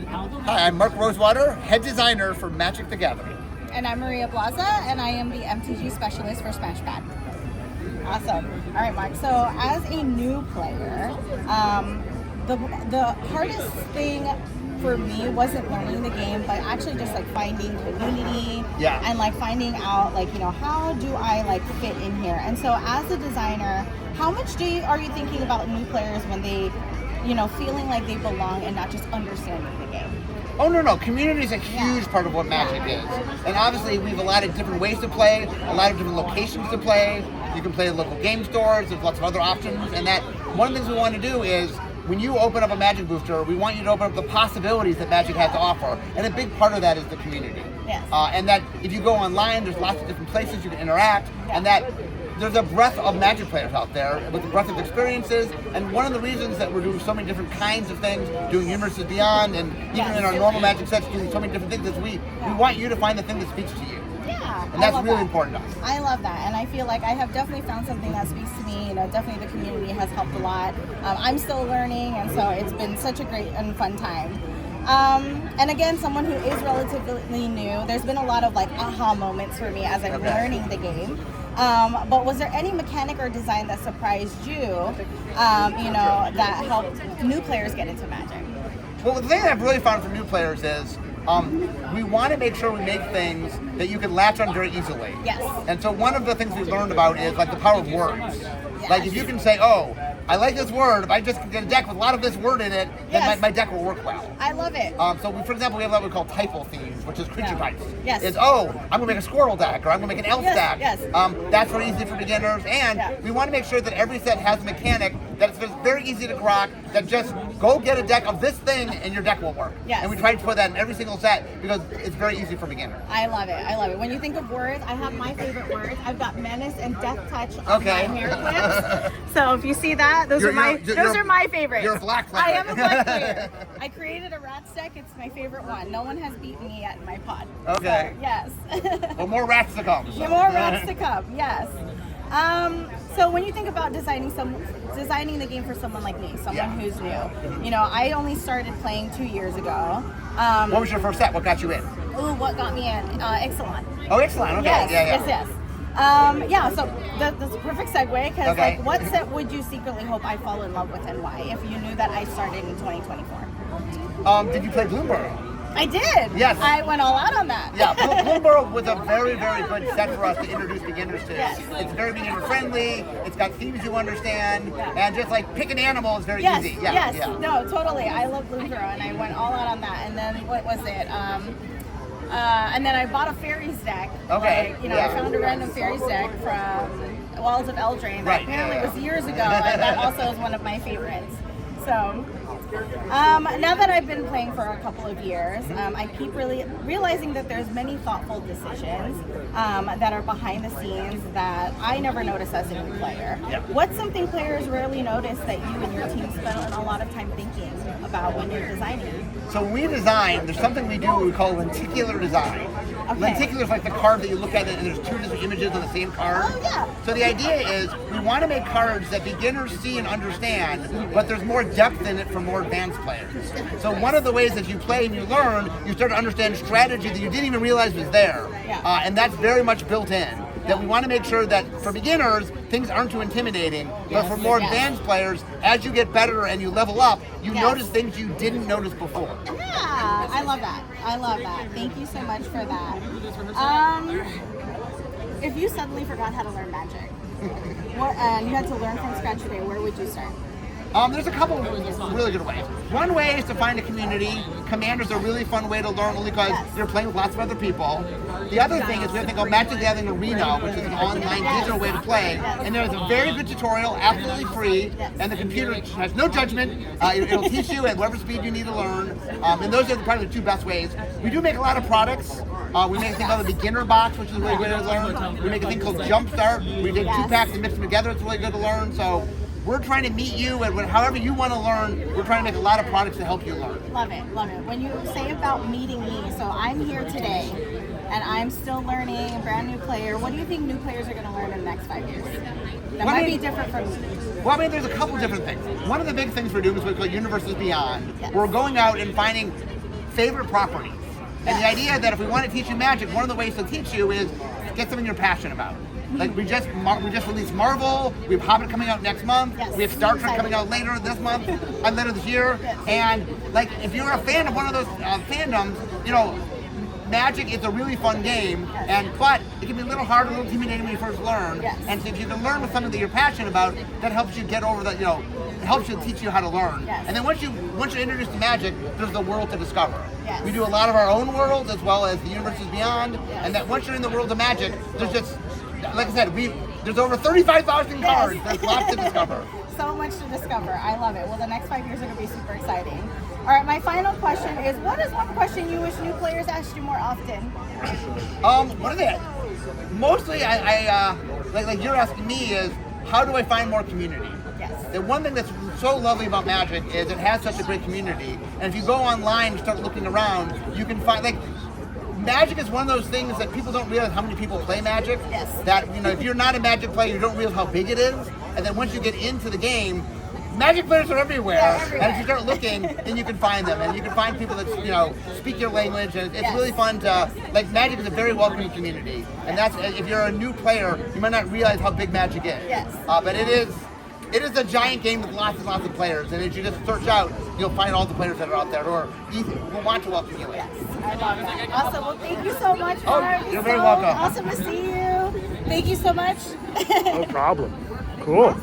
Hi, I'm Mark Rosewater, head designer for Magic the Gathering. And I'm Ablaza, and I am the MTG specialist for SmashPad. Awesome. All right, Mark. So as a new player, the hardest thing for me wasn't learning the game, but actually just like finding community and like finding out like, you know, how do I like fit in here? And so as a designer, how much are you thinking about new players when they, you know, feeling like they belong and not just understanding the game? Oh, no. Community is a huge part of what Magic is. And obviously, we have a lot of different ways to play, a lot of different locations to play. You can play at local game stores, there's lots of other options. And that one of the things we want to do is, when you open up a Magic booster, we want you to open up the possibilities that Magic has to offer. And a big part of that is the community. Yes. And that if you go online, there's lots of different places you can interact. And that there's a breadth of Magic players out there with a breadth of experiences, and one of the reasons that we're doing so many different kinds of things, doing Universes Beyond, and even in our normal Magic sets, doing so many different things, is we want you to find the thing that speaks to you. Yeah, and that's really important to us. I love that, and I feel like I have definitely found something that speaks to me. You know, definitely the community has helped a lot. I'm still learning, and so it's been such a great and fun time. And again, someone who is relatively new, there's been a lot of like aha moments for me as I'm learning the game. But was there any mechanic or design that surprised you, you know, that helped new players get into Magic? Well, the thing that I've really found for new players is we want to make sure we make things that you can latch on very easily. Yes. And so one of the things we've learned about is like the power of words. Yes. Like if you can say, oh, I like this word, if I just get a deck with a lot of this word in it, then my deck will work well. I love it. So for example, we have what we call typal themes, which is creature types. Yes. It's, oh, I'm going to make a squirrel deck, or I'm going to make an elf deck. Yes. That's very easy for beginners, and we want to make sure that every set has a mechanic that it's very easy to grok, that just go get a deck of this thing and your deck will work. Yes. And we try to put that in every single set because it's very easy for beginners. I love it. I love it. When you think of words, I have my favorite words. I've got menace and death touch on my hair clips. So if you see that, those are my favorites. You're a black player. I am a black player. I created a rat deck. It's my favorite one. No one has beaten me yet in my pod. Okay. So, yes. Well, more rats to come. So. More rats to come. Yes. So when you think about designing the game for someone like me, someone who's new, you know, I only started playing 2 years ago. What was your first set? What got you in? Ooh, what got me in? Ixalan. Oh, Ixalan. Okay. Yes. So that's a perfect segue, because like, what set would you secretly hope I fall in love with, and why, if you knew that I started in 2024? Did you play Bloomburrow? I did. Yes. I went all out on that. Yeah, Bloomburrow was a very, very good set for us to introduce beginners to. Yes. It's very beginner friendly, it's got themes you understand, and just like pick an animal is very easy. Yes, no, totally. I love Bloomburrow, and I went all out on that. And then, what was it? And then I bought a fairies deck. Okay. Like, you know, I found a random fairies deck from Walls of Eldraine that apparently was years ago, and that also is one of my favorites. So, now that I've been playing for a couple of years, I keep really realizing that there's many thoughtful decisions that are behind the scenes that I never notice as a new player. What's something players rarely notice that you and your team spend a lot of time thinking about when you're designing? So when we design, there's something we do we call lenticular design. Lenticular is like the card that you look at and there's two different images on the same card. Oh, yeah. So the idea is we want to make cards that beginners see and understand, but there's more depth in it for more advanced players. So one of the ways that you play and you learn, you start to understand strategy that you didn't even realize was there. And that's very much built in. That we want to make sure that for beginners, things aren't too intimidating, but for more advanced players, as you get better and you level up, you notice things you didn't notice before. Yeah, I love that. I love that. Thank you so much for that. If you suddenly forgot how to learn Magic, and you had to learn from scratch today, where would you start? There's a couple of really good ways. One way is to find a community. Commander's a really fun way to learn only because you're playing with lots of other people. The other thing is we have to go Magic the Gathering Arena, which is an online digital way to play. And there's a very good tutorial, absolutely free, and the computer has no judgment. It'll teach you at whatever speed you need to learn. And those are probably the two best ways. We do make a lot of products. We make a thing called the beginner box, which is really good to learn. We make a thing called Jumpstart. We take 2 packs and mix them together. It's really good to learn. So we're trying to meet you, and however you want to learn, we're trying to make a lot of products to help you learn. Love it, love it. When you say about meeting me, so I'm here today, and I'm still learning, a brand new player. What do you think new players are going to learn in the next 5 years? That might be different from me. Well, I mean, there's a couple different things. One of the big things we're doing is what we call Universes Beyond. We're going out and finding favorite properties. And the idea that if we want to teach you Magic, one of the ways to teach you is get something you're passionate about. Like we just released Marvel. We have Hobbit coming out next month. Yes. We have Star Trek coming out later this month, later this year. Yes. And like if you're a fan of one of those fandoms, you know, Magic is a really fun game, but it can be a little hard, a little intimidating when you first learn. Yes. And so if you can learn with something that you're passionate about, that helps you get over that. You know, it helps you teach you how to learn. Yes. And then once you're introduced to Magic, there's the world to discover. Yes. We do a lot of our own worlds as well as the universes beyond. Yes. And that once you're in the world of Magic, there's just, like I said, there's over 35,000 cards. Yes. There's lots to discover. So much to discover. I love it. Well, the next 5 years are going to be super exciting. All right, my final question is, what is one question you wish new players asked you more often? What are they? Mostly, like you're asking me is, how do I find more community? Yes. The one thing that's so lovely about Magic is it has such a great community, and if you go online and start looking around, you can find, like, Magic is one of those things that people don't realize how many people play Magic. Yes. That, you know, if you're not a Magic player, you don't realize how big it is, and then once you get into the game, Magic players are everywhere. They're everywhere. And if you start looking, then you can find them, and you can find people that, you know, speak your language, and it's Yes. really fun to, like, Magic is a very welcoming community, and that's, if you're a new player, you might not realize how big Magic is. Yes. But it is a giant game with lots and lots of players, and if you just search out, you'll find all the players that are out there, or will want to welcome you in. Yes, I love that. Awesome. Well, thank you so much, Oh, Mark. you're very So welcome. Awesome to see you. Thank you so much. No problem. Cool.